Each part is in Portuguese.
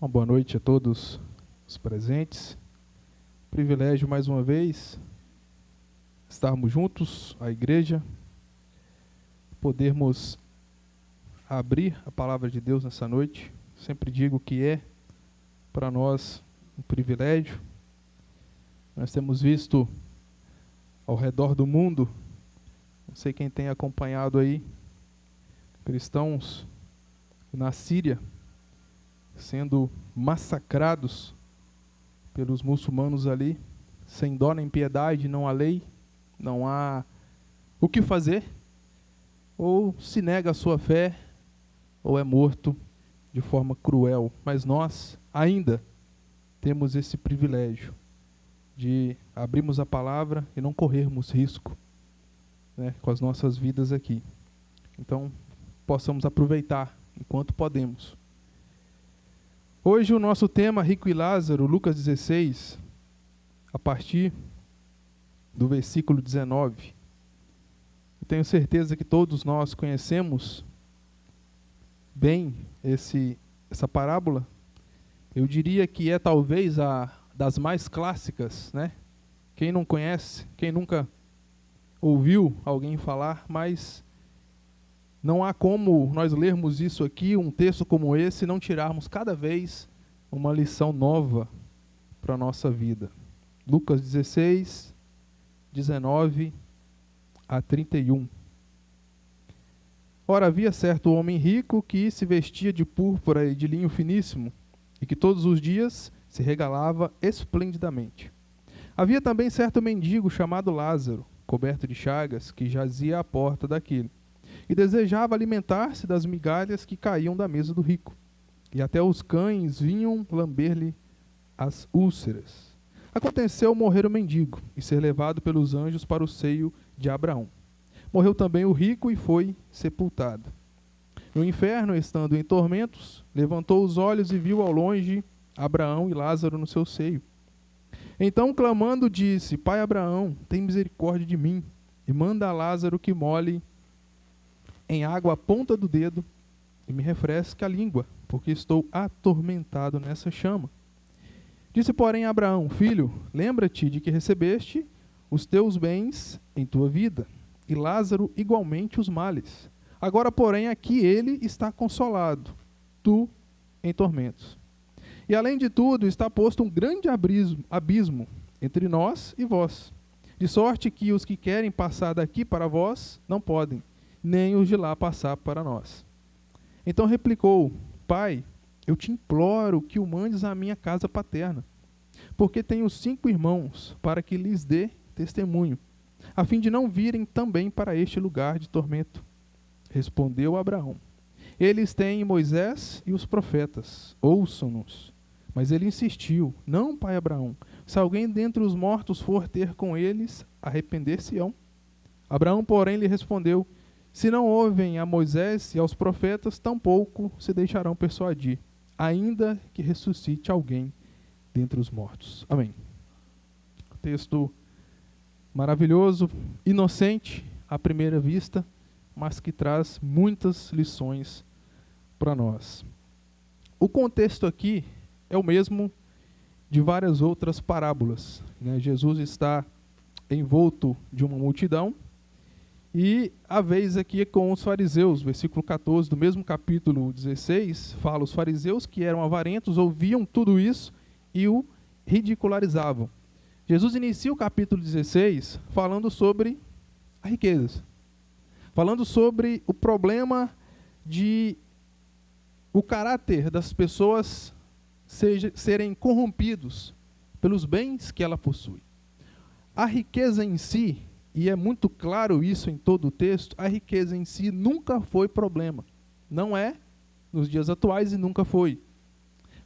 Uma boa noite a todos os presentes. Privilégio mais uma vez estarmos juntos, a igreja, podermos abrir a palavra de Deus nessa noite. Sempre digo que é para nós um privilégio. Nós temos visto ao redor do mundo, não sei quem tem acompanhado aí, cristãos na Síria sendo massacrados pelos muçulmanos ali, sem dó nem piedade, não há lei, não há o que fazer, ou se nega a sua fé, ou é morto de forma cruel. Mas nós ainda temos esse privilégio de abrirmos a palavra e não corrermos risco, né, com as nossas vidas aqui. Então, possamos aproveitar enquanto podemos. Hoje o nosso tema, Rico e Lázaro, Lucas 16, a partir do versículo 19. Eu tenho certeza que todos nós conhecemos bem essa parábola. Eu diria que é talvez a das mais clássicas, né? Quem não conhece, quem nunca ouviu alguém falar, mas não há como nós lermos isso aqui, um texto como esse, e não tirarmos cada vez uma lição nova para a nossa vida. Lucas 16, 19 a 31. Ora, havia certo homem rico que se vestia de púrpura e de linho finíssimo, e que todos os dias se regalava esplendidamente. Havia também certo mendigo chamado Lázaro, coberto de chagas, que jazia à porta daquele, e desejava alimentar-se das migalhas que caíam da mesa do rico. E até os cães vinham lamber-lhe as úlceras. Aconteceu morrer o mendigo e ser levado pelos anjos para o seio de Abraão. Morreu também o rico e foi sepultado. No inferno, estando em tormentos, levantou os olhos e viu ao longe Abraão e Lázaro no seu seio. Então, clamando, disse: Pai Abraão, tem misericórdia de mim, e manda a Lázaro que molhe em água a ponta do dedo e me refresque a língua, porque estou atormentado nessa chama. Disse, porém, Abraão: Filho, lembra-te de que recebeste os teus bens em tua vida, e Lázaro igualmente os males. Agora, porém, aqui ele está consolado, tu em tormentos. E além de tudo, está posto um grande abismo entre nós e vós, de sorte que os que querem passar daqui para vós não podem, nem os de lá passar para nós. Então replicou: Pai, eu te imploro que o mandes à minha casa paterna, porque tenho 5 irmãos, para que lhes dê testemunho, a fim de não virem também para este lugar de tormento. Respondeu Abraão: Eles têm Moisés e os profetas, ouçam-nos. Mas ele insistiu: Não, pai Abraão, se alguém dentre os mortos for ter com eles, arrepender-se-ão. Abraão, porém, lhe respondeu: Se não ouvem a Moisés e aos profetas, tampouco se deixarão persuadir, ainda que ressuscite alguém dentre os mortos. Amém. Texto maravilhoso, inocente à primeira vista, mas que traz muitas lições para nós. O contexto aqui é o mesmo de várias outras parábolas, né? Jesus está envolto de uma multidão e a vez aqui é com os fariseus. Versículo 14 do mesmo capítulo 16 fala: os fariseus que eram avarentos ouviam tudo isso e o ridicularizavam. Jesus inicia o capítulo 16 falando sobre a riqueza, falando sobre o problema de o caráter das pessoas serem corrompidos pelos bens que ela possui. A riqueza em si, e é muito claro isso em todo o texto, a riqueza em si nunca foi problema. Não é nos dias atuais e nunca foi.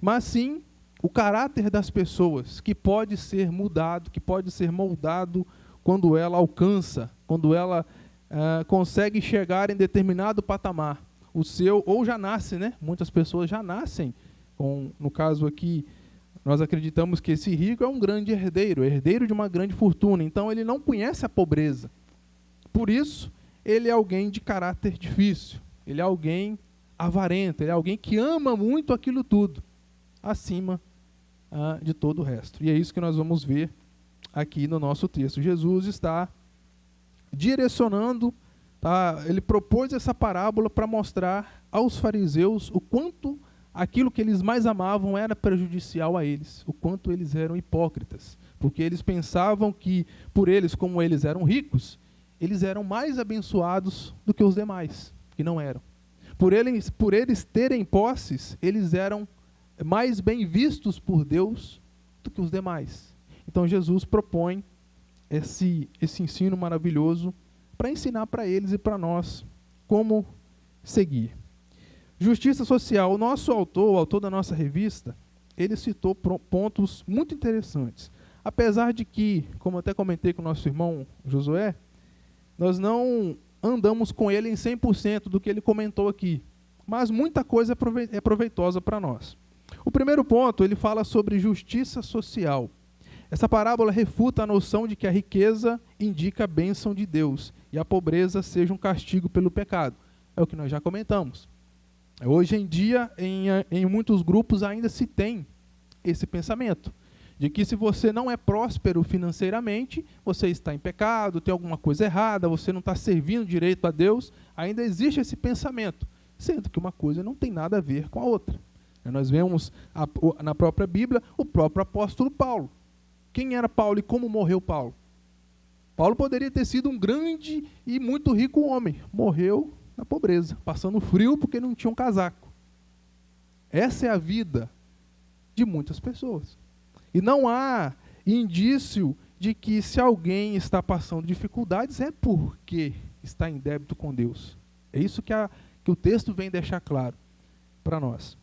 Mas sim o caráter das pessoas, que pode ser mudado, que pode ser moldado quando ela alcança, quando ela consegue chegar em determinado patamar. O seu, ou já nasce, né? Muitas pessoas já nascem no caso aqui, nós acreditamos que esse rico é um grande herdeiro de uma grande fortuna, então ele não conhece a pobreza. Por isso, ele é alguém de caráter difícil, ele é alguém avarento, ele é alguém que ama muito aquilo tudo. acima de todo o resto. E é isso que nós vamos ver aqui no nosso texto. Jesus está direcionando, ele propôs essa parábola para mostrar aos fariseus o quanto aquilo que eles mais amavam era prejudicial a eles, o quanto eles eram hipócritas, porque eles pensavam que, por eles, como eles eram ricos, eles eram mais abençoados do que os demais, que não eram. Por eles terem posses, eles eram mais bem vistos por Deus do que os demais. Então Jesus propõe esse ensino maravilhoso para ensinar para eles e para nós como seguir. Justiça social. O nosso autor, o autor da nossa revista, ele citou pontos muito interessantes. Apesar de que, como até comentei com o nosso irmão Josué, nós não andamos com ele em 100% do que ele comentou aqui, mas muita coisa é proveitosa para nós. O primeiro ponto, ele fala sobre justiça social. Essa parábola refuta a noção de que a riqueza indica a bênção de Deus e a pobreza seja um castigo pelo pecado. É o que nós já comentamos. Hoje em dia, em muitos grupos ainda se tem esse pensamento, de que se você não é próspero financeiramente, você está em pecado, tem alguma coisa errada, você não está servindo direito a Deus. Ainda existe esse pensamento, sendo que uma coisa não tem nada a ver com a outra. Nós vemos na própria Bíblia o próprio apóstolo Paulo. Quem era Paulo e como morreu Paulo? Paulo poderia ter sido um grande e muito rico homem. Morreu na pobreza, passando frio porque não tinha um casaco. Essa é a vida de muitas pessoas. E não há indício de que se alguém está passando dificuldades é porque está em débito com Deus. É isso que o texto vem deixar claro para nós.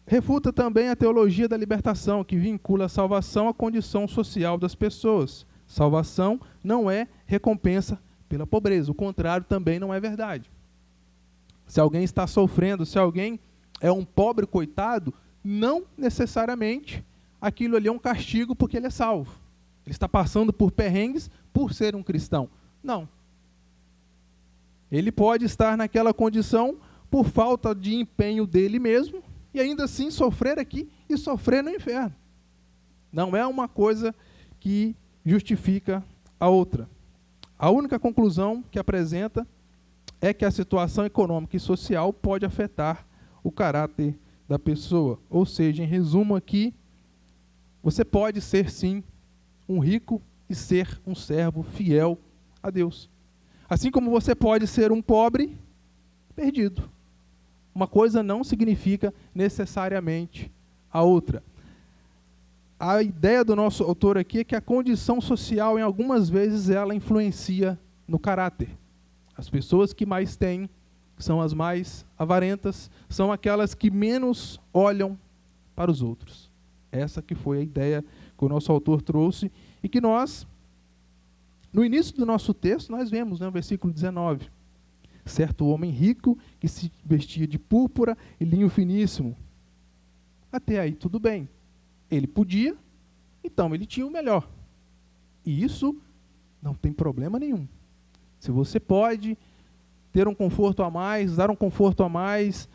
Refuta também a teologia da libertação, que vincula a salvação à condição social das pessoas. Salvação não é recompensa pela pobreza. O contrário também não é verdade. Se alguém está sofrendo, se alguém é um pobre coitado, não necessariamente aquilo ali é um castigo porque ele é salvo. Ele está passando por perrengues por ser um cristão. Não. Ele pode estar naquela condição por falta de empenho dele mesmo e ainda assim sofrer aqui e sofrer no inferno. Não é uma coisa que justifica a outra. A única conclusão que apresenta é que a situação econômica e social pode afetar o caráter da pessoa. Ou seja, em resumo aqui, você pode ser sim um rico e ser um servo fiel a Deus. Assim como você pode ser um pobre perdido. Uma coisa não significa necessariamente a outra. A ideia do nosso autor aqui é que a condição social, em algumas vezes, ela influencia no caráter. As pessoas que mais têm são as mais avarentas, são aquelas que menos olham para os outros. Essa que foi a ideia que o nosso autor trouxe e que nós, no início do nosso texto, nós vemos, no versículo 19. Certo homem rico que se vestia de púrpura e linho finíssimo. Até aí tudo bem. Ele podia, então ele tinha o melhor. E isso não tem problema nenhum. Se você pode ter um conforto a mais, dar um conforto a mais,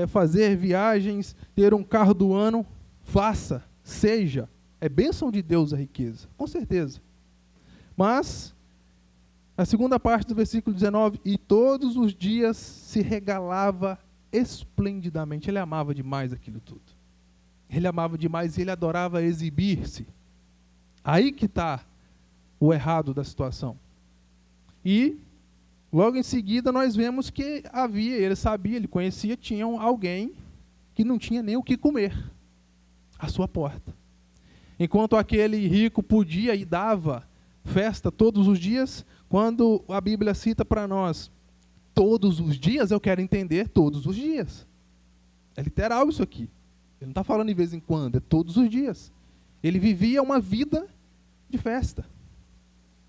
fazer viagens, ter um carro do ano, faça, seja. É bênção de Deus a riqueza, com certeza. Mas, a segunda parte do versículo 19, e todos os dias se regalava esplendidamente. Ele amava demais aquilo tudo. Ele amava demais e ele adorava exibir-se. Aí que está o errado da situação. E, logo em seguida, nós vemos que ele sabia, ele conhecia, tinha alguém que não tinha nem o que comer à sua porta. Enquanto aquele rico podia e dava festa todos os dias, quando a Bíblia cita para nós todos os dias, eu quero entender todos os dias. É literal isso aqui. Ele não está falando de vez em quando, é todos os dias. Ele vivia uma vida de festa.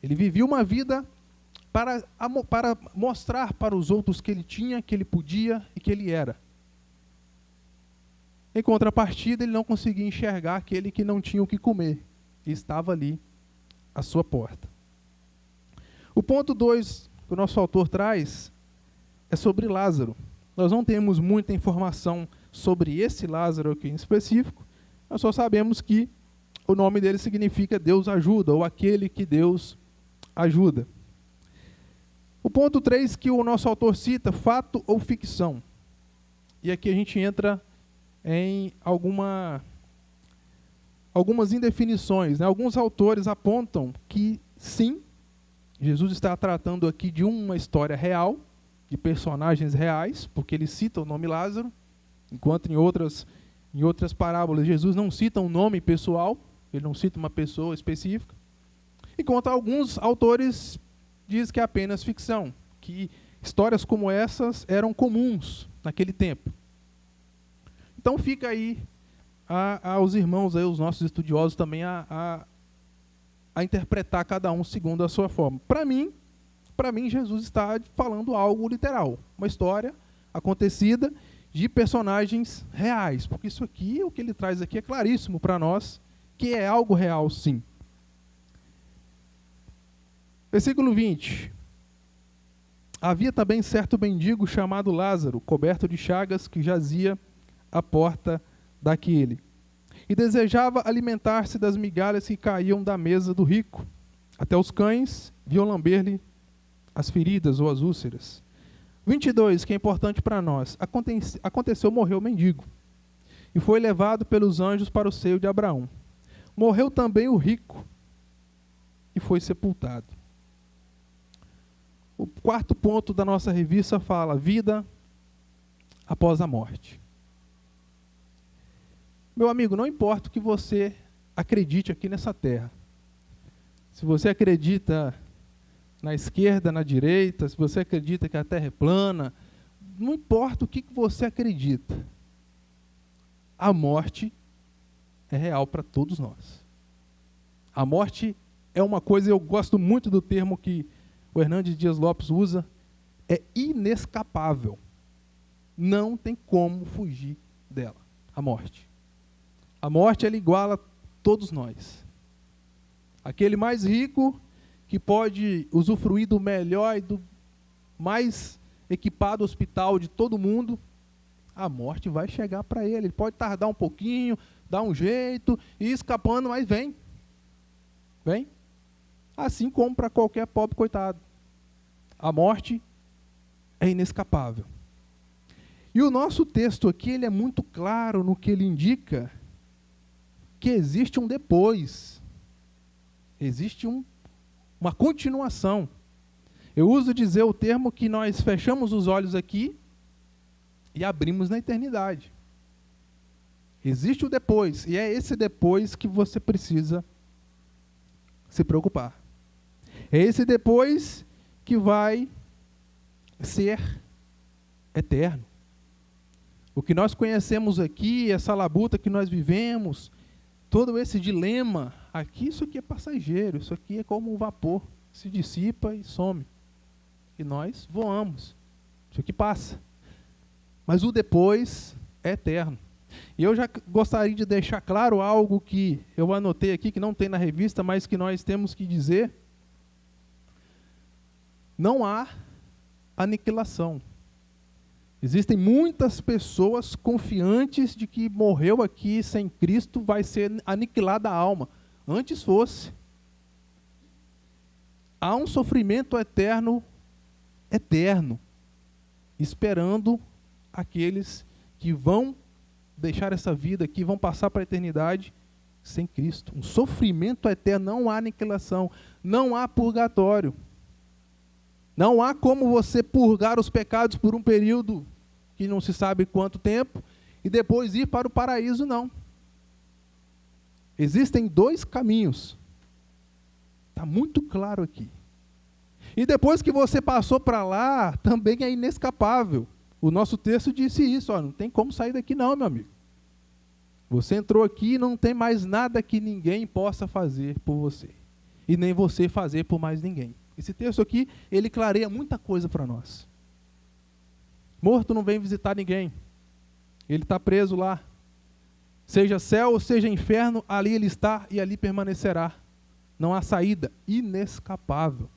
Ele vivia uma vida para mostrar para os outros que ele tinha, que ele podia e que ele era. Em contrapartida, ele não conseguia enxergar aquele que não tinha o que comer e estava ali à sua porta. O ponto 2 que o nosso autor traz é sobre Lázaro. Nós não temos muita informação sobre esse Lázaro aqui em específico, nós só sabemos que o nome dele significa Deus ajuda, ou aquele que Deus ajuda. O ponto 3 que o nosso autor cita, fato ou ficção. E aqui a gente entra em algumas indefinições, né? Alguns autores apontam que sim, Jesus está tratando aqui de uma história real, de personagens reais, porque ele cita o nome Lázaro, enquanto em outras parábolas Jesus não cita um nome pessoal, ele não cita uma pessoa específica. Enquanto alguns autores dizem que é apenas ficção, que histórias como essas eram comuns naquele tempo. Então fica aí aos irmãos, aí, os nossos estudiosos também, a interpretar cada um segundo a sua forma. Para mim, Jesus está falando algo literal, uma história acontecida de personagens reais, porque isso aqui, o que ele traz aqui é claríssimo para nós, que é algo real, sim. Versículo 20. Havia também certo mendigo chamado Lázaro, coberto de chagas, que jazia à porta daquele, e desejava alimentar-se das migalhas que caíam da mesa do rico. Até os cães viam lamber-lhe as feridas ou as úlceras. 22, que é importante para nós. Aconteceu, morreu o mendigo, e foi levado pelos anjos para o seio de Abraão. Morreu também o rico, e foi sepultado. O quarto ponto da nossa revista fala: vida após a morte. Meu amigo, não importa o que você acredite aqui nessa terra. Se você acredita na esquerda, na direita, se você acredita que a terra é plana, não importa o que você acredita. A morte é real para todos nós. A morte é uma coisa, eu gosto muito do termo que o Hernandes Dias Lopes usa, é inescapável. Não tem como fugir dela, a morte. A morte, ela iguala todos nós. Aquele mais rico, que pode usufruir do melhor e do mais equipado hospital de todo mundo, a morte vai chegar para ele. Ele pode tardar um pouquinho, dar um jeito, ir escapando, mas vem. Vem. Assim como para qualquer pobre coitado. A morte é inescapável. E o nosso texto aqui, ele é muito claro no que ele indica, que existe um depois. Existe uma continuação. Eu uso dizer o termo que nós fechamos os olhos aqui e abrimos na eternidade. Existe o depois, e é esse depois que você precisa se preocupar. É esse depois que vai ser eterno. O que nós conhecemos aqui, essa labuta que nós vivemos, todo esse dilema, aqui isso aqui é passageiro, isso aqui é como um vapor, se dissipa e some. E nós voamos, isso aqui passa. Mas o depois é eterno. E eu já gostaria de deixar claro algo que eu anotei aqui, que não tem na revista, mas que nós temos que dizer. Não há aniquilação. Existem muitas pessoas confiantes de que morreu aqui sem Cristo vai ser aniquilada a alma. Antes fosse. Há um sofrimento eterno, esperando aqueles que vão deixar essa vida aqui, vão passar para a eternidade sem Cristo. Um sofrimento eterno, não há aniquilação, não há purgatório. Não há como você purgar os pecados por um período que não se sabe quanto tempo e depois ir para o paraíso, não. Existem dois caminhos. Está muito claro aqui. E depois que você passou para lá, também é inescapável. O nosso texto disse isso, ó, não tem como sair daqui não, meu amigo. Você entrou aqui e não tem mais nada que ninguém possa fazer por você. E nem você fazer por mais ninguém. Esse texto aqui, ele clareia muita coisa para nós. Morto não vem visitar ninguém. Ele está preso lá. Seja céu ou seja inferno, ali ele está e ali permanecerá. Não há saída, inescapável.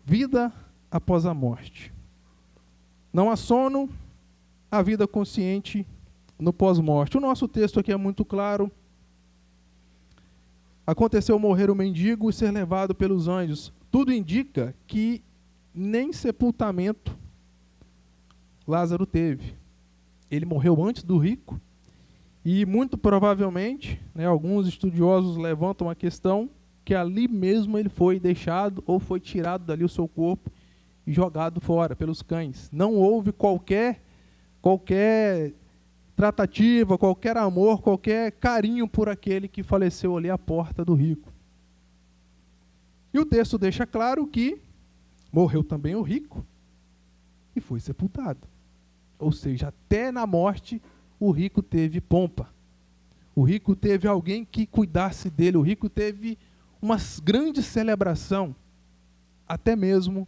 Vida após a morte. Não há sono, há vida consciente no pós-morte. O nosso texto aqui é muito claro. Aconteceu morrer o mendigo e ser levado pelos anjos. Tudo indica que nem sepultamento Lázaro teve. Ele morreu antes do rico e muito provavelmente, alguns estudiosos levantam a questão que ali mesmo ele foi deixado ou foi tirado dali o seu corpo e jogado fora pelos cães. Não houve qualquer tratativa, qualquer amor, qualquer carinho por aquele que faleceu ali à porta do rico. E o texto deixa claro que morreu também o rico e foi sepultado. Ou seja, até na morte o rico teve pompa. O rico teve alguém que cuidasse dele. O rico teve uma grande celebração, até mesmo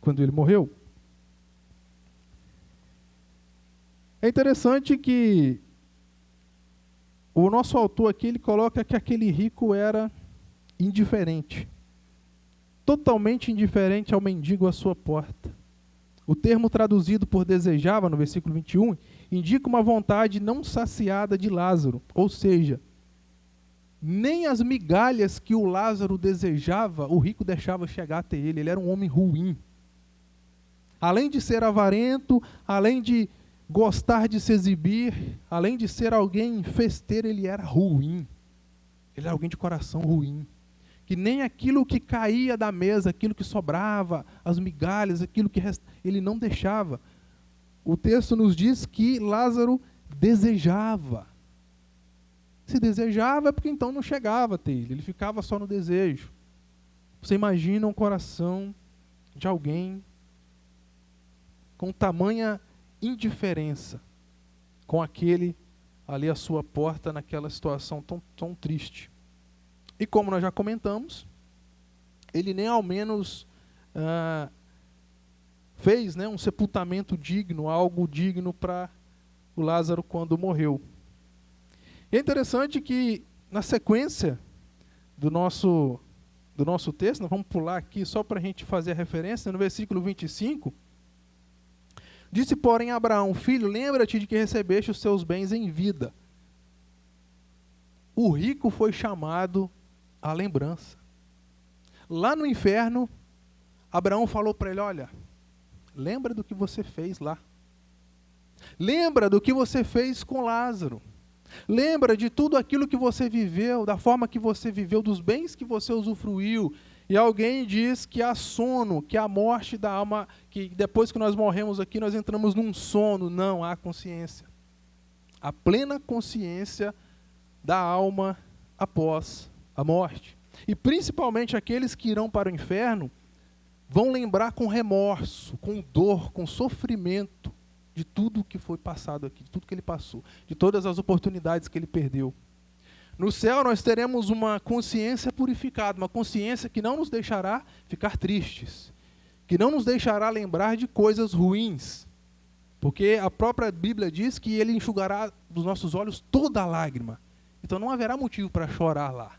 quando ele morreu. É interessante que o nosso autor aqui ele coloca que aquele rico era indiferente, totalmente indiferente ao mendigo à sua porta. O termo traduzido por desejava, no versículo 21, indica uma vontade não saciada de Lázaro, ou seja, nem as migalhas que o Lázaro desejava, o rico deixava chegar até ele. Ele era um homem ruim. Além de ser avarento, além de gostar de se exibir, além de ser alguém festeiro, ele era ruim. Ele era alguém de coração ruim. Que nem aquilo que caía da mesa, aquilo que sobrava, as migalhas, aquilo que ele não deixava. O texto nos diz que Lázaro desejava. Se desejava é porque então não chegava até ele ficava só no desejo. Você imagina um coração de alguém com tamanha indiferença com aquele ali à sua porta naquela situação tão triste. E como nós já comentamos, ele nem ao menos fez um sepultamento digno, algo digno para o Lázaro quando morreu. E é interessante que na sequência do nosso texto, nós vamos pular aqui só para a gente fazer a referência, no versículo 25, disse, porém, Abraão, filho, lembra-te de que recebeste os teus bens em vida. O rico foi chamado à lembrança. Lá no inferno, Abraão falou para ele, olha, lembra do que você fez lá. Lembra do que você fez com Lázaro. Lembra de tudo aquilo que você viveu, da forma que você viveu, dos bens que você usufruiu. E alguém diz que há sono, que há morte da alma, que depois que nós morremos aqui, nós entramos num sono. Não, há consciência. A plena consciência da alma após a morte. E principalmente aqueles que irão para o inferno vão lembrar com remorso, com dor, com sofrimento de tudo que foi passado aqui, de tudo que ele passou, de todas as oportunidades que ele perdeu. No céu nós teremos uma consciência purificada, uma consciência que não nos deixará ficar tristes, que não nos deixará lembrar de coisas ruins, porque a própria Bíblia diz que ele enxugará dos nossos olhos toda a lágrima. Então não haverá motivo para chorar lá,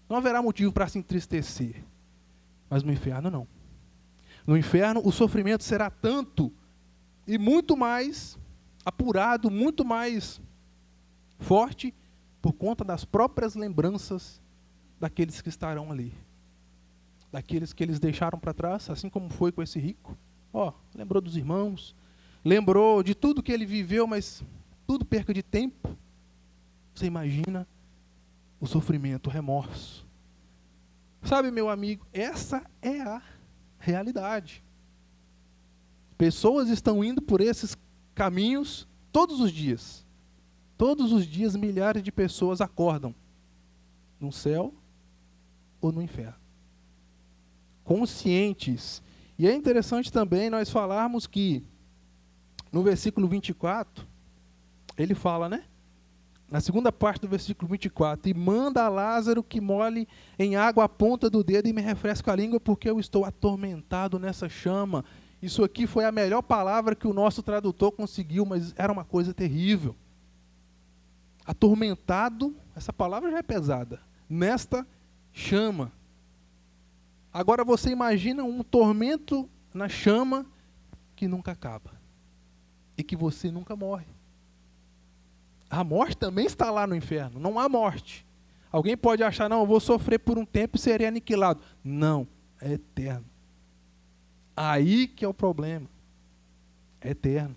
não haverá motivo para se entristecer. Mas no inferno não. No inferno o sofrimento será tanto e muito mais apurado, muito mais forte, por conta das próprias lembranças daqueles que estarão ali. Daqueles que eles deixaram para trás, assim como foi com esse rico. Lembrou dos irmãos, lembrou de tudo que ele viveu, mas tudo perca de tempo. Você imagina o sofrimento, o remorso. Sabe, meu amigo, essa é a realidade. Pessoas estão indo por esses caminhos todos os dias. Todos os dias, milhares de pessoas acordam no céu ou no inferno. Conscientes. E é interessante também nós falarmos que, no versículo 24, ele fala, na segunda parte do versículo 24, e manda a Lázaro que molhe em água a ponta do dedo e me refresque a língua, porque eu estou atormentado nessa chama. Isso aqui foi a melhor palavra que o nosso tradutor conseguiu, mas era uma coisa terrível. Atormentado, essa palavra já é pesada, nesta chama. Agora você imagina um tormento na chama que nunca acaba e que você nunca morre. A morte também está lá no inferno, não há morte. Alguém pode achar, não, eu vou sofrer por um tempo e serei aniquilado. Não, é eterno. Aí que é o problema. É eterno.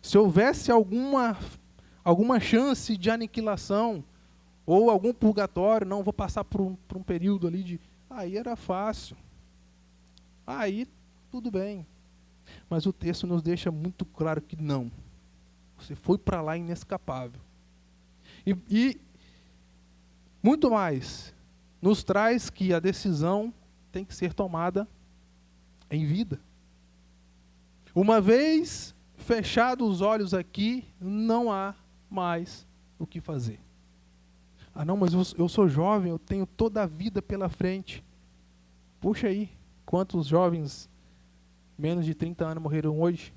Se houvesse alguma chance de aniquilação, ou algum purgatório, não, vou passar por um período ali de... Aí era fácil. Aí tudo bem. Mas o texto nos deixa muito claro que não. Você foi para lá inescapável. E muito mais, nos traz que a decisão tem que ser tomada em vida. Uma vez fechados os olhos aqui, não há mais o que fazer. Ah não, mas eu sou jovem, eu tenho toda a vida pela frente. Puxa aí, quantos jovens menos de 30 anos morreram hoje?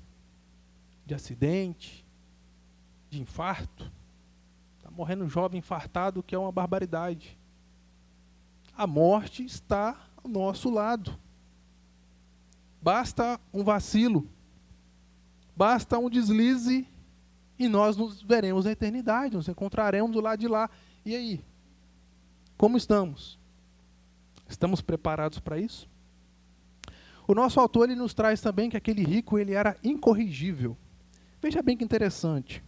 De acidente, de infarto. Está morrendo jovem infartado, que é uma barbaridade. A morte está ao nosso lado. Basta um vacilo, basta um deslize e nós nos veremos na eternidade, nos encontraremos do lado de lá. E aí? Como estamos? Estamos preparados para isso? O nosso autor ele nos traz também que aquele rico ele era incorrigível. Veja bem que interessante.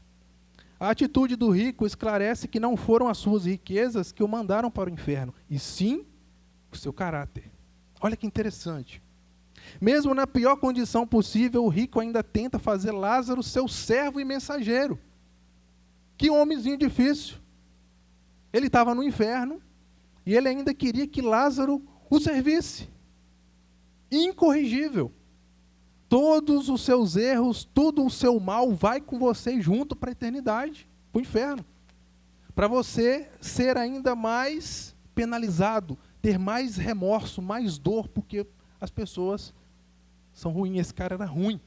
A atitude do rico esclarece que não foram as suas riquezas que o mandaram para o inferno, e sim o seu caráter. Olha que interessante. Mesmo na pior condição possível, o rico ainda tenta fazer Lázaro seu servo e mensageiro. Que homenzinho difícil. Ele estava no inferno e ele ainda queria que Lázaro o servisse. Incorrigível. Todos os seus erros, todo o seu mal vai com você junto para a eternidade, para o inferno. Para você ser ainda mais penalizado, ter mais remorso, mais dor, porque as pessoas são ruins. Esse cara era ruim.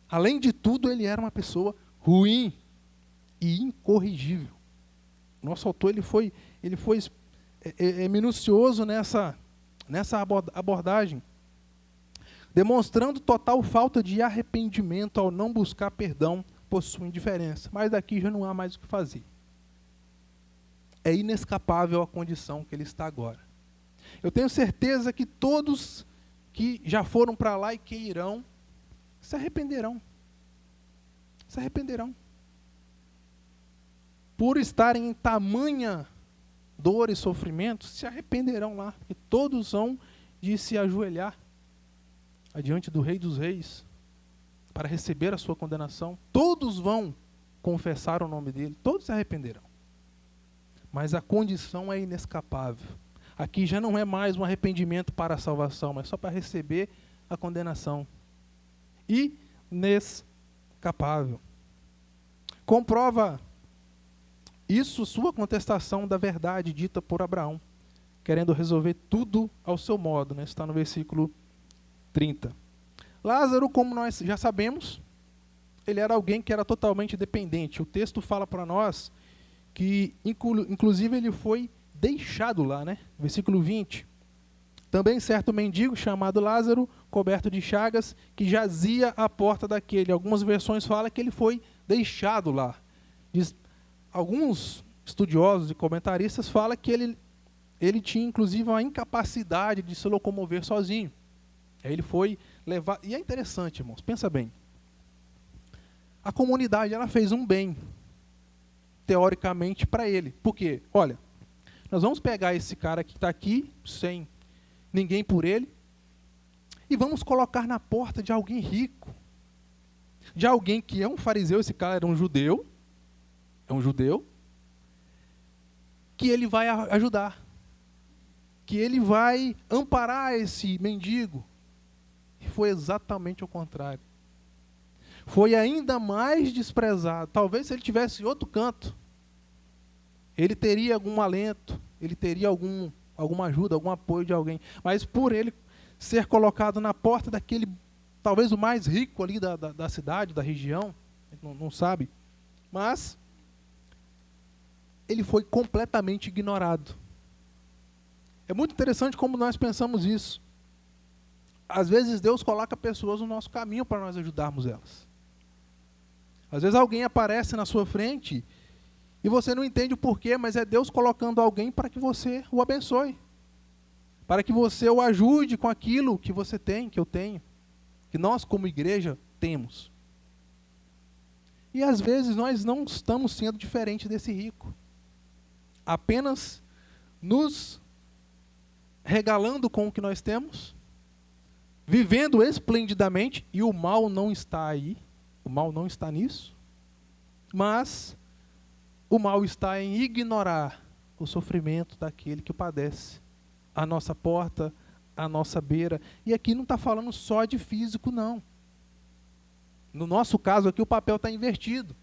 Além de tudo, ele era uma pessoa ruim e incorrigível. Nosso autor ele foi minucioso nessa abordagem, demonstrando total falta de arrependimento ao não buscar perdão por sua indiferença. Mas daqui já não há mais o que fazer. É inescapável a condição que ele está agora. Eu tenho certeza que todos que já foram para lá e que irão, se arrependerão. Se arrependerão. Por estarem em tamanha dor e sofrimento, se arrependerão lá. E todos vão de se ajoelhar adiante do Rei dos Reis para receber a sua condenação. Todos vão confessar o nome dele, todos se arrependerão. Mas a condição é inescapável. Aqui já não é mais um arrependimento para a salvação, mas só para receber a condenação. Inescapável. Comprova isso sua contestação da verdade dita por Abraão, querendo resolver tudo ao seu modo, né? Está no versículo 30. Lázaro, como nós já sabemos, ele era alguém que era totalmente dependente. O texto fala para nós que, inclusive, ele foi deixado lá, né? Versículo 20. Também certo mendigo, chamado Lázaro, coberto de chagas, que jazia à porta daquele. Algumas versões falam que ele foi deixado lá. Alguns estudiosos e comentaristas falam que ele tinha, inclusive, uma incapacidade de se locomover sozinho. Aí ele foi levado... E é interessante, irmãos, pensa bem. A comunidade ela fez um bem, teoricamente, para ele. Por quê? Olha, nós vamos pegar esse cara que está aqui, sem ninguém por ele, e vamos colocar na porta de alguém rico. De alguém que é um fariseu, esse cara era um judeu, que ele vai ajudar, que ele vai amparar esse mendigo. E foi exatamente o contrário. Foi ainda mais desprezado. Talvez se ele tivesse outro canto, ele teria algum alento, ele teria alguma ajuda, algum apoio de alguém. Mas por ele ser colocado na porta daquele, talvez o mais rico ali da cidade, da região, não sabe, mas ele foi completamente ignorado. É muito interessante como nós pensamos isso. às vezes Deus coloca pessoas no nosso caminho para nós ajudarmos elas. Às vezes alguém aparece na sua frente e você não entende o porquê, mas é Deus colocando alguém para que você o abençoe. Para que você o ajude com aquilo que você tem, que eu tenho, que nós como igreja temos. E às vezes nós não estamos sendo diferente desse rico. Apenas nos regalando com o que nós temos, vivendo esplendidamente, e o mal não está aí, o mal não está nisso, mas o mal está em ignorar o sofrimento daquele que padece à nossa porta, à nossa beira. E aqui não está falando só de físico, não. No nosso caso aqui o papel está invertido.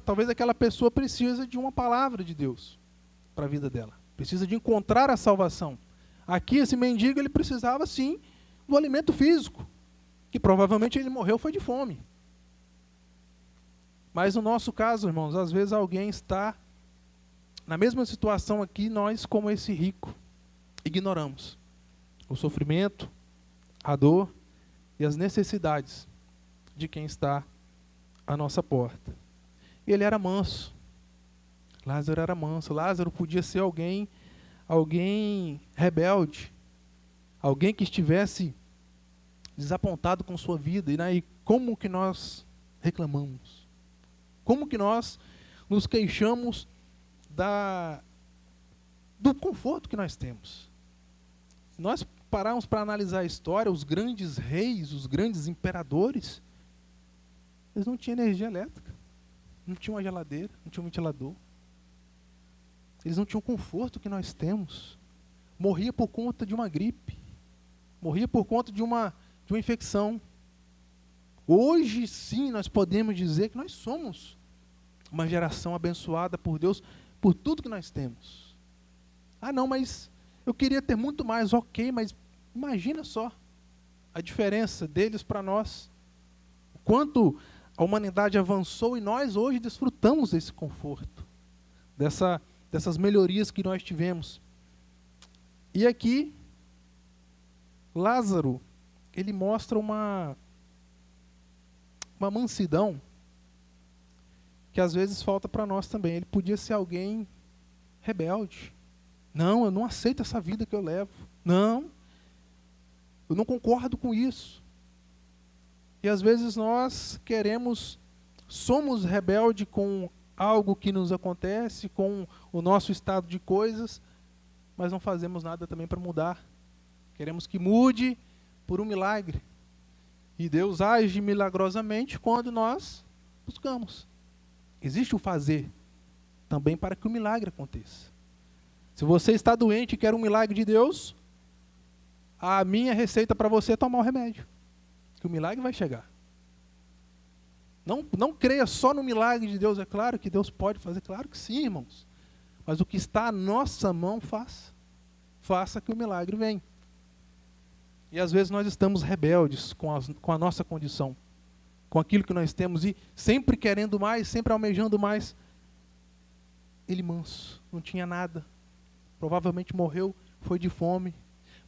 Talvez aquela pessoa precisa de uma palavra de Deus para a vida dela. Precisa de encontrar a salvação. Aqui esse mendigo ele precisava sim do alimento físico, que provavelmente ele morreu foi de fome. Mas no nosso caso, irmãos, às vezes alguém está na mesma situação aqui, nós como esse rico, ignoramos o sofrimento, a dor e as necessidades de quem está à nossa porta. Ele era manso. Lázaro era manso. Lázaro podia ser alguém rebelde, alguém que estivesse desapontado com sua vida. E como que nós reclamamos? Como que nós nos queixamos do conforto que nós temos? Se nós pararmos para analisar a história, os grandes reis, os grandes imperadores, eles não tinham energia elétrica, não tinham uma geladeira, não tinham um ventilador. Eles não tinham o conforto que nós temos. Morria por conta de uma gripe. Morria por conta de uma infecção. Hoje sim nós podemos dizer que nós somos uma geração abençoada por Deus, por tudo que nós temos. Ah não, mas eu queria ter muito mais. Ok, mas imagina só a diferença deles para nós. O quanto a humanidade avançou e nós hoje desfrutamos desse conforto, dessas melhorias que nós tivemos. E aqui, Lázaro, ele mostra uma mansidão que às vezes falta para nós também. Ele podia ser alguém rebelde. Não, eu não aceito essa vida que eu levo. Não, eu não concordo com isso. E às vezes nós somos rebeldes com algo que nos acontece, com o nosso estado de coisas, mas não fazemos nada também para mudar. Queremos que mude por um milagre. E Deus age milagrosamente quando nós buscamos. Existe o fazer também para que o milagre aconteça. Se você está doente e quer um milagre de Deus, a minha receita para você é tomar o remédio, que o milagre vai chegar. Não creia só no milagre de Deus. É claro que Deus pode fazer, claro que sim, irmãos. Mas o que está à nossa mão, faça. Faça que o milagre venha. E às vezes nós estamos rebeldes com a nossa condição, com aquilo que nós temos, e sempre querendo mais, sempre almejando mais. Ele manso, não tinha nada. Provavelmente morreu, foi de fome.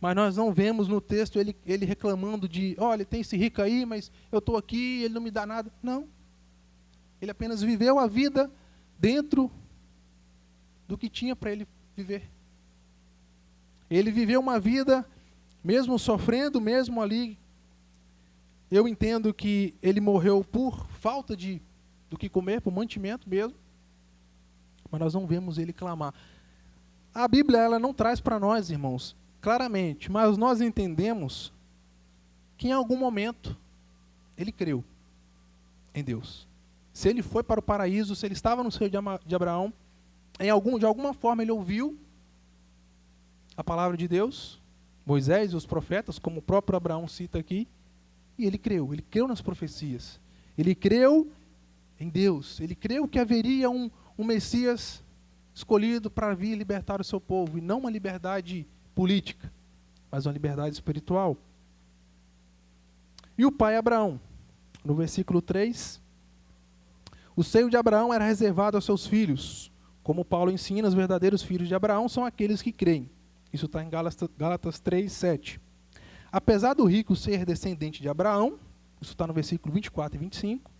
Mas nós não vemos no texto ele reclamando de, olha, tem esse rico aí, mas eu estou aqui, ele não me dá nada. Não. Ele apenas viveu a vida dentro do que tinha para ele viver. Ele viveu uma vida, mesmo sofrendo, mesmo ali. Eu entendo que ele morreu por falta do que comer, por mantimento mesmo. Mas nós não vemos ele clamar. A Bíblia ela não traz para nós, irmãos, claramente, mas nós entendemos que em algum momento ele creu em Deus. Se ele foi para o paraíso, se ele estava no seio de Abraão, de alguma forma ele ouviu a palavra de Deus, Moisés e os profetas, como o próprio Abraão cita aqui, e ele creu nas profecias, ele creu em Deus, ele creu que haveria um Messias escolhido para vir libertar o seu povo, e não uma liberdade política, mas uma liberdade espiritual. E o pai Abraão, no versículo 3, o seio de Abraão era reservado aos seus filhos. Como Paulo ensina, os verdadeiros filhos de Abraão são aqueles que creem. Isso está em Gálatas 3, 7. apesar do rico ser descendente de Abraão, isso está no versículo 24 e 25,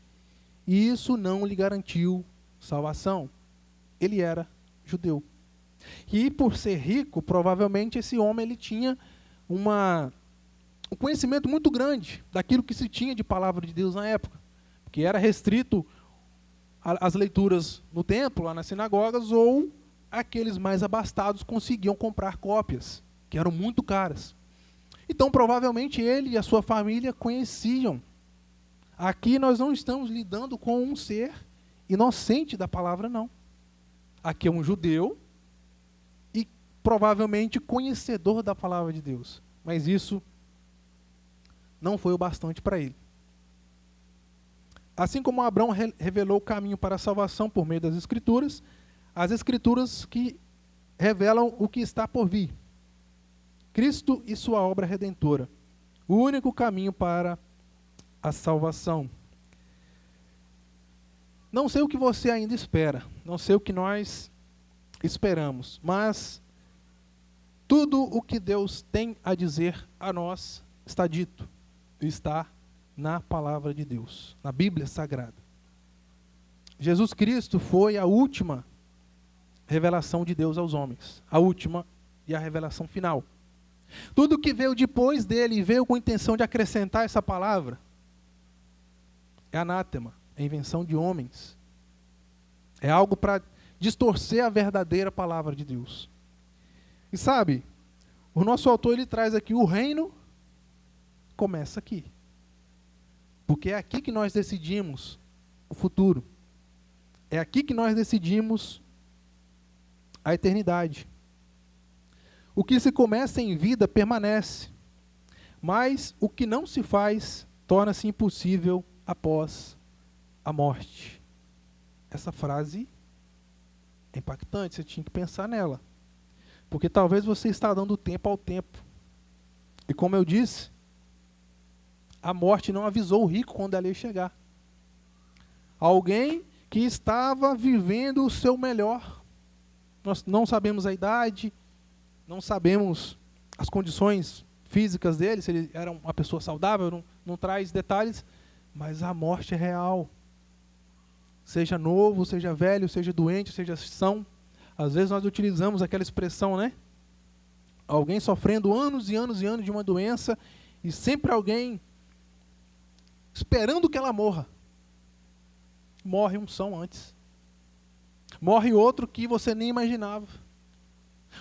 e isso não lhe garantiu salvação. Ele era judeu. E por ser rico, provavelmente esse homem ele tinha um conhecimento muito grande daquilo que se tinha de palavra de Deus na época, que era restrito às leituras no templo, lá nas sinagogas, ou aqueles mais abastados conseguiam comprar cópias, que eram muito caras. Então, provavelmente, ele e a sua família conheciam. Aqui nós não estamos lidando com um ser inocente da palavra, não. Aqui é um judeu e provavelmente conhecedor da palavra de Deus. Mas isso não foi o bastante para ele. Assim como Abraão revelou o caminho para a salvação por meio das Escrituras, as Escrituras que revelam o que está por vir. Cristo e sua obra redentora. O único caminho para a salvação. Não sei o que você ainda espera, não sei o que nós esperamos, mas tudo o que Deus tem a dizer a nós está dito, está na palavra de Deus, na Bíblia Sagrada. Jesus Cristo foi a última revelação de Deus aos homens, a última e a revelação final. Tudo que veio depois dele, veio com a intenção de acrescentar essa palavra, é anátema, é invenção de homens. É algo para distorcer a verdadeira palavra de Deus. E sabe, o nosso autor ele traz aqui, o reino começa aqui. Porque é aqui que nós decidimos o futuro. É aqui que nós decidimos a eternidade. O que se começa em vida permanece, mas o que não se faz torna-se impossível após a morte. Essa frase é impactante, você tinha que pensar nela. Porque talvez você está dando tempo ao tempo. E como eu disse, a morte não avisou o rico quando ela ia chegar. Alguém que estava vivendo o seu melhor. Nós não sabemos a idade, não sabemos as condições físicas dele, se ele era uma pessoa saudável, não traz detalhes, mas a morte é real. Seja novo, seja velho, seja doente, seja são. Às vezes nós utilizamos aquela expressão, né? Alguém sofrendo anos e anos e anos de uma doença e sempre alguém esperando que ela morra. Morre um são antes. Morre outro que você nem imaginava.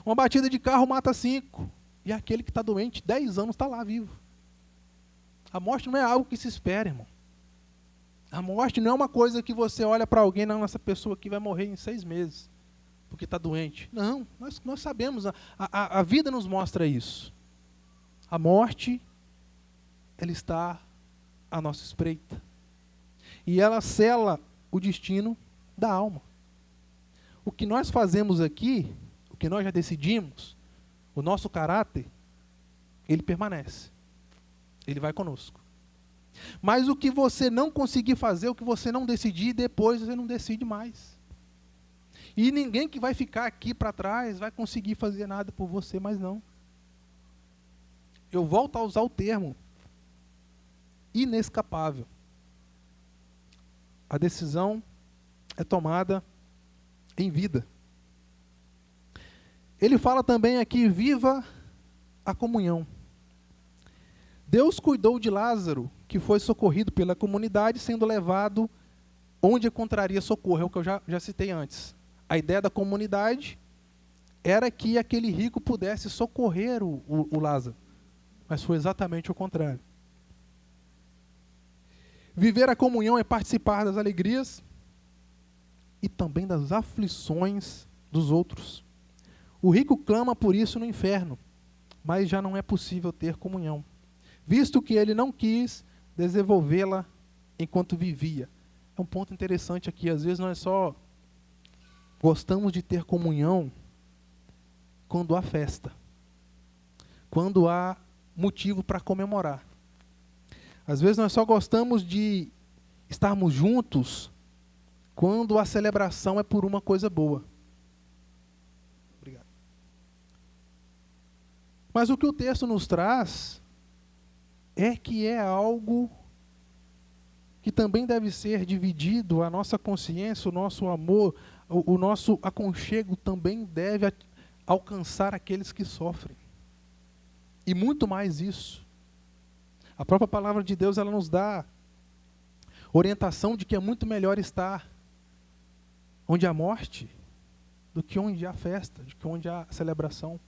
Uma batida de carro mata 5. E aquele que está doente, 10 anos, está lá vivo. A morte não é algo que se espera, irmão. A morte não é uma coisa que você olha para alguém, não, essa pessoa aqui vai morrer em 6 meses, porque está doente. Não, nós sabemos, a vida nos mostra isso. A morte, ela está à nossa espreita. E ela sela o destino da alma. O que nós fazemos aqui, o que nós já decidimos, o nosso caráter, ele permanece. Ele vai conosco. Mas o que você não conseguir fazer, o que você não decidir, depois você não decide mais. E ninguém que vai ficar aqui para trás vai conseguir fazer nada por você, mas não. Eu volto a usar o termo inescapável. A decisão é tomada em vida. Ele fala também aqui, viva a comunhão. Deus cuidou de Lázaro, que foi socorrido pela comunidade, sendo levado onde encontraria socorro, é o que eu já citei antes. A ideia da comunidade era que aquele rico pudesse socorrer o Lázaro, mas foi exatamente o contrário. Viver a comunhão é participar das alegrias e também das aflições dos outros. O rico clama por isso no inferno, mas já não é possível ter comunhão, visto que ele não quis desenvolvê-la enquanto vivia. É um ponto interessante aqui, às vezes nós só gostamos de ter comunhão quando há festa, quando há motivo para comemorar. Às vezes nós só gostamos de estarmos juntos quando a celebração é por uma coisa boa. Obrigado. Mas o que o texto nos traz que é algo que também deve ser dividido. A nossa consciência, o nosso amor, o nosso aconchego também deve alcançar aqueles que sofrem. E muito mais isso. A própria palavra de Deus, ela nos dá orientação de que é muito melhor estar onde há morte do que onde há festa, do que onde há celebração.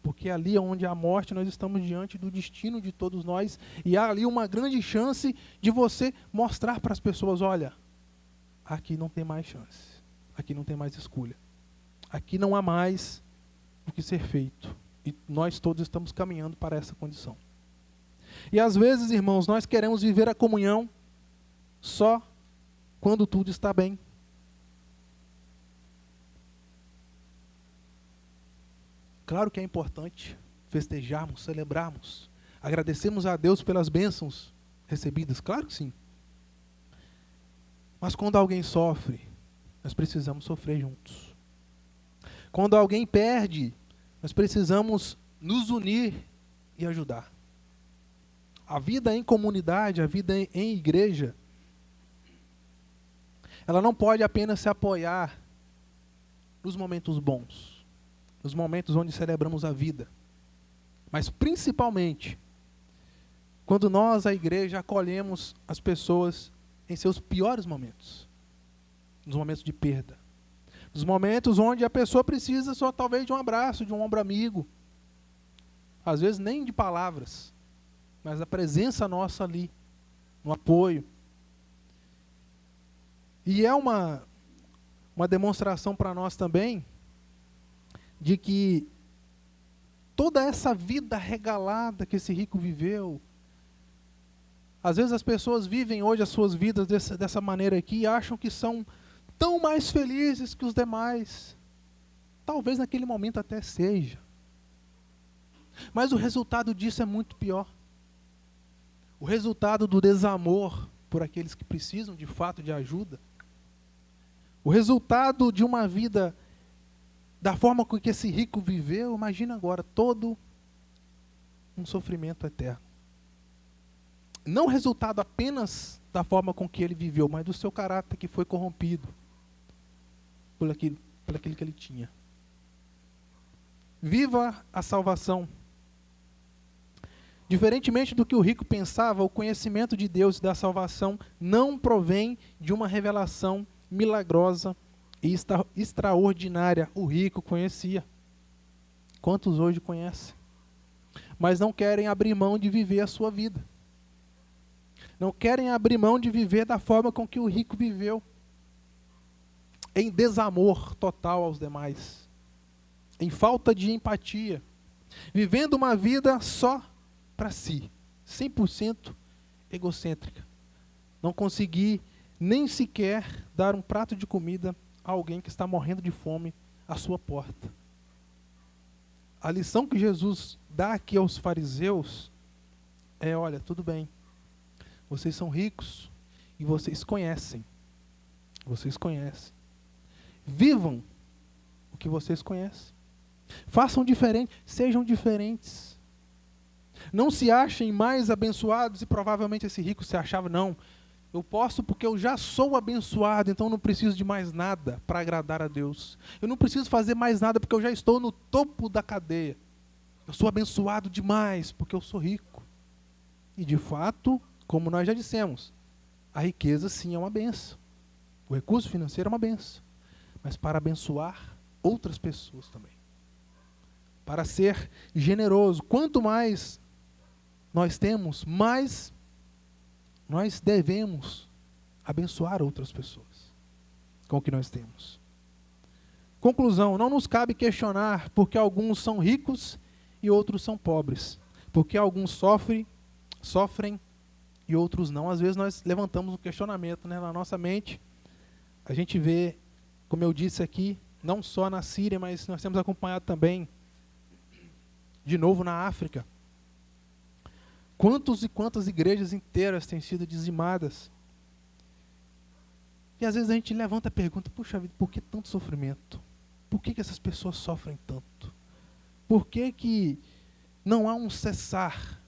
Porque ali onde há morte, nós estamos diante do destino de todos nós, e há ali uma grande chance de você mostrar para as pessoas, olha, aqui não tem mais chance, aqui não tem mais escolha, aqui não há mais o que ser feito, e nós todos estamos caminhando para essa condição. E às vezes, irmãos, nós queremos viver a comunhão só quando tudo está bem. Claro que é importante festejarmos, celebrarmos, agradecermos a Deus pelas bênçãos recebidas, claro que sim. Mas quando alguém sofre, nós precisamos sofrer juntos. Quando alguém perde, nós precisamos nos unir e ajudar. A vida em comunidade, a vida em igreja, ela não pode apenas se apoiar nos momentos bons, nos momentos onde celebramos a vida, mas principalmente quando nós, a igreja, acolhemos as pessoas em seus piores momentos, nos momentos de perda, nos momentos onde a pessoa precisa só talvez de um abraço, de um ombro amigo, às vezes nem de palavras, mas a presença nossa ali, no apoio. E é uma demonstração para nós também de que toda essa vida regalada que esse rico viveu, às vezes as pessoas vivem hoje as suas vidas dessa maneira aqui e acham que são tão mais felizes que os demais. Talvez naquele momento até seja. Mas o resultado disso é muito pior. O resultado do desamor por aqueles que precisam de fato de ajuda. O resultado de uma vida da forma com que esse rico viveu, imagina agora, todo um sofrimento eterno. Não resultado apenas da forma com que ele viveu, mas do seu caráter que foi corrompido por aquilo que ele tinha. Viva a salvação. Diferentemente do que o rico pensava, o conhecimento de Deus e da salvação não provém de uma revelação milagrosa e extraordinária. O rico conhecia. Quantos hoje conhecem? Mas não querem abrir mão de viver a sua vida. Não querem abrir mão de viver da forma com que o rico viveu. Em desamor total aos demais. Em falta de empatia. Vivendo uma vida só para si. 100% egocêntrica. Não conseguir nem sequer dar um prato de comida a alguém que está morrendo de fome à sua porta. A lição que Jesus dá aqui aos fariseus é, olha, tudo bem, vocês são ricos e vocês conhecem. Vocês conhecem. Vivam o que vocês conhecem. Façam diferente, sejam diferentes. Não se achem mais abençoados, e provavelmente esse rico se achava, não, eu posso porque eu já sou abençoado, então não preciso de mais nada para agradar a Deus. Eu não preciso fazer mais nada porque eu já estou no topo da cadeia. Eu sou abençoado demais porque eu sou rico. E de fato, como nós já dissemos, a riqueza sim é uma benção. O recurso financeiro é uma benção. Mas para abençoar outras pessoas também. Para ser generoso. Quanto mais nós temos, mais nós devemos abençoar outras pessoas com o que nós temos. Conclusão, não nos cabe questionar porque alguns são ricos e outros são pobres. Porque alguns sofrem e outros não. Às vezes nós levantamos um questionamento, né, na nossa mente. A gente vê, como eu disse aqui, não só na Síria, mas nós temos acompanhado também, de novo na África. Quantos e quantas igrejas inteiras têm sido dizimadas? E às vezes a gente levanta a pergunta, puxa vida, por que tanto sofrimento? Por que essas pessoas sofrem tanto? Por que não há um cessar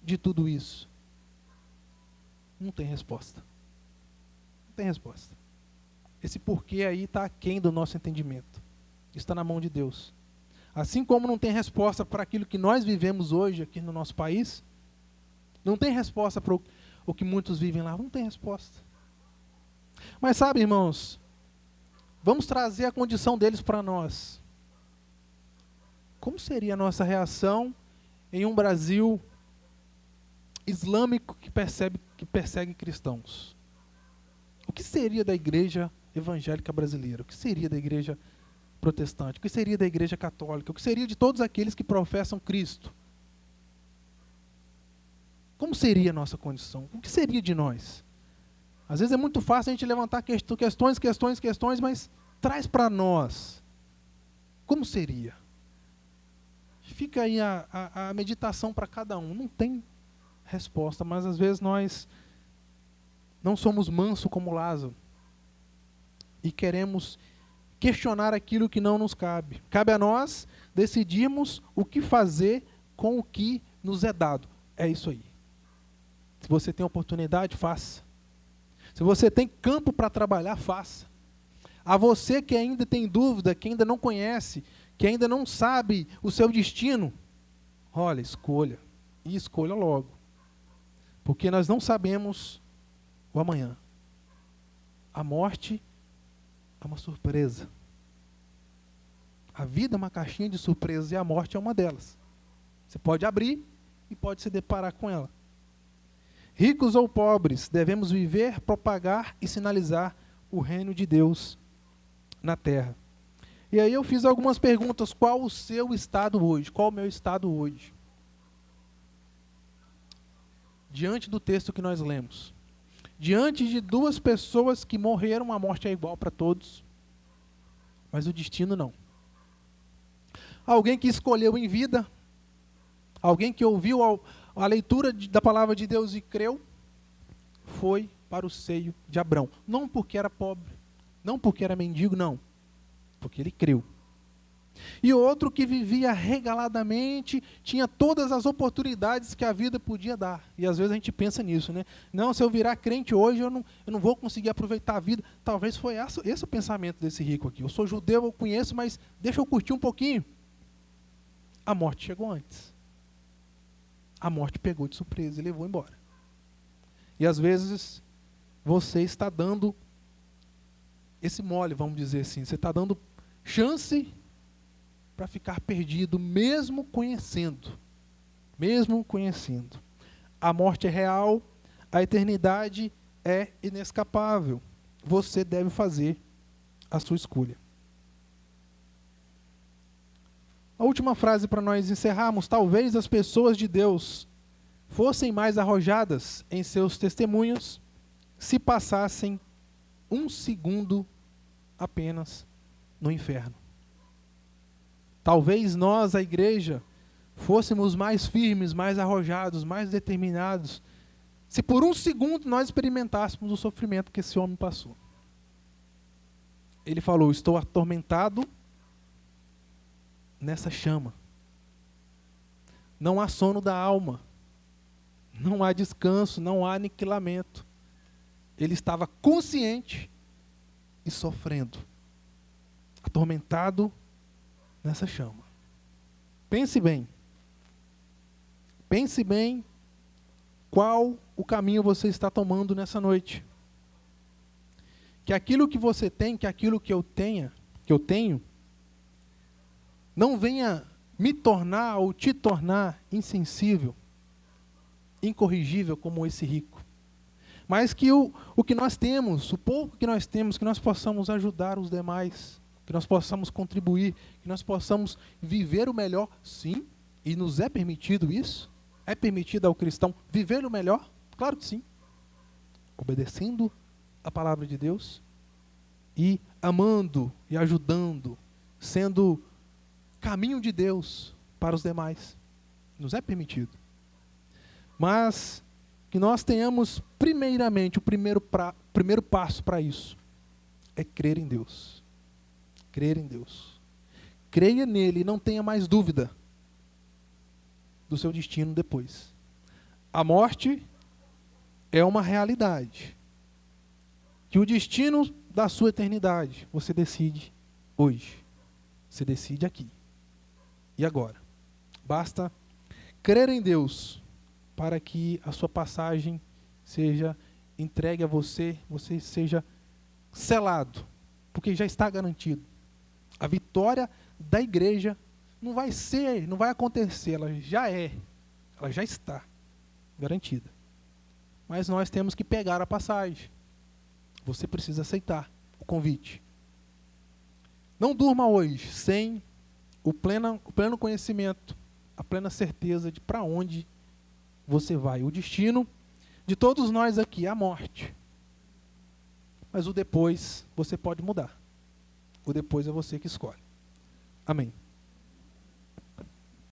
de tudo isso? Não tem resposta. Não tem resposta. Esse porquê aí está aquém do nosso entendimento. Está na mão de Deus. Assim como não tem resposta para aquilo que nós vivemos hoje aqui no nosso país, não tem resposta para o que muitos vivem lá, não tem resposta. Mas sabe, irmãos, vamos trazer a condição deles para nós. Como seria a nossa reação em um Brasil islâmico que persegue cristãos? O que seria da igreja evangélica brasileira? O que seria da igreja protestante? O que seria da igreja católica? O que seria de todos aqueles que professam Cristo? Como seria a nossa condição? O que seria de nós? Às vezes é muito fácil a gente levantar questões, mas traz para nós. Como seria? Fica aí a meditação para cada um. Não tem resposta, mas às vezes nós não somos mansos como Lázaro e queremos questionar aquilo que não nos cabe. Cabe a nós decidirmos o que fazer com o que nos é dado. É isso aí. Se você tem oportunidade, faça. Se você tem campo para trabalhar, faça. A você que ainda tem dúvida, que ainda não conhece, que ainda não sabe o seu destino, olha, escolha. E escolha logo. Porque nós não sabemos o amanhã. A morte é uma surpresa. A vida é uma caixinha de surpresas e a morte é uma delas. Você pode abrir e pode se deparar com ela. Ricos ou pobres, devemos viver, propagar e sinalizar o reino de Deus na terra. E aí eu fiz algumas perguntas. Qual o seu estado hoje? Qual o meu estado hoje? Diante do texto que nós lemos. Diante de duas pessoas que morreram, a morte é igual para todos, mas o destino não. Alguém que escolheu em vida, alguém que ouviu a leitura da palavra de Deus e creu, foi para o seio de Abrão. Não porque era pobre, não porque era mendigo, não. Porque ele creu. E outro que vivia regaladamente, tinha todas as oportunidades que a vida podia dar. E às vezes a gente pensa nisso, né? Não, se eu virar crente hoje, eu não vou conseguir aproveitar a vida. Talvez foi esse o pensamento desse rico aqui. Eu sou judeu, eu conheço, mas deixa eu curtir um pouquinho. A morte chegou antes. A morte pegou de surpresa e levou embora. E às vezes você está dando esse mole, vamos dizer assim. Você está dando chance para ficar perdido, mesmo conhecendo. Mesmo conhecendo. A morte é real, a eternidade é inescapável. Você deve fazer a sua escolha. A última frase para nós encerrarmos. Talvez as pessoas de Deus fossem mais arrojadas em seus testemunhos se passassem um segundo apenas no inferno. Talvez nós, a igreja, fôssemos mais firmes, mais arrojados, mais determinados, se por um segundo nós experimentássemos o sofrimento que esse homem passou. Ele falou: estou atormentado nessa chama. Não há sono da alma. Não há descanso, não há aniquilamento. Ele estava consciente e sofrendo. Atormentado nessa chama. Pense bem. Pense bem qual o caminho você está tomando nessa noite. Que aquilo que você tem, que aquilo que eu tenho, não venha me tornar ou te tornar insensível, incorrigível como esse rico. Mas que o que nós temos, o pouco que nós temos, que nós possamos ajudar os demais, que nós possamos contribuir, que nós possamos viver o melhor, sim, e nos é permitido isso. É permitido ao cristão viver o melhor? Claro que sim. Obedecendo a palavra de Deus e amando e ajudando, sendo caminho de Deus para os demais. Nos é permitido. Mas que nós tenhamos, primeiramente, o primeiro passo para isso é crer em Deus. Crer em Deus. Creia nele e não tenha mais dúvida do seu destino depois. A morte é uma realidade. Que o destino da sua eternidade você decide hoje. Você decide aqui. E agora? Basta crer em Deus para que a sua passagem seja entregue a você, você seja selado, porque já está garantido. A vitória da igreja não vai acontecer, ela já está garantida. Mas nós temos que pegar a passagem. Você precisa aceitar o convite. Não durma hoje sem o pleno conhecimento, a plena certeza de para onde você vai. O destino de todos nós aqui é a morte. Mas o depois você pode mudar. O depois é você que escolhe. Amém.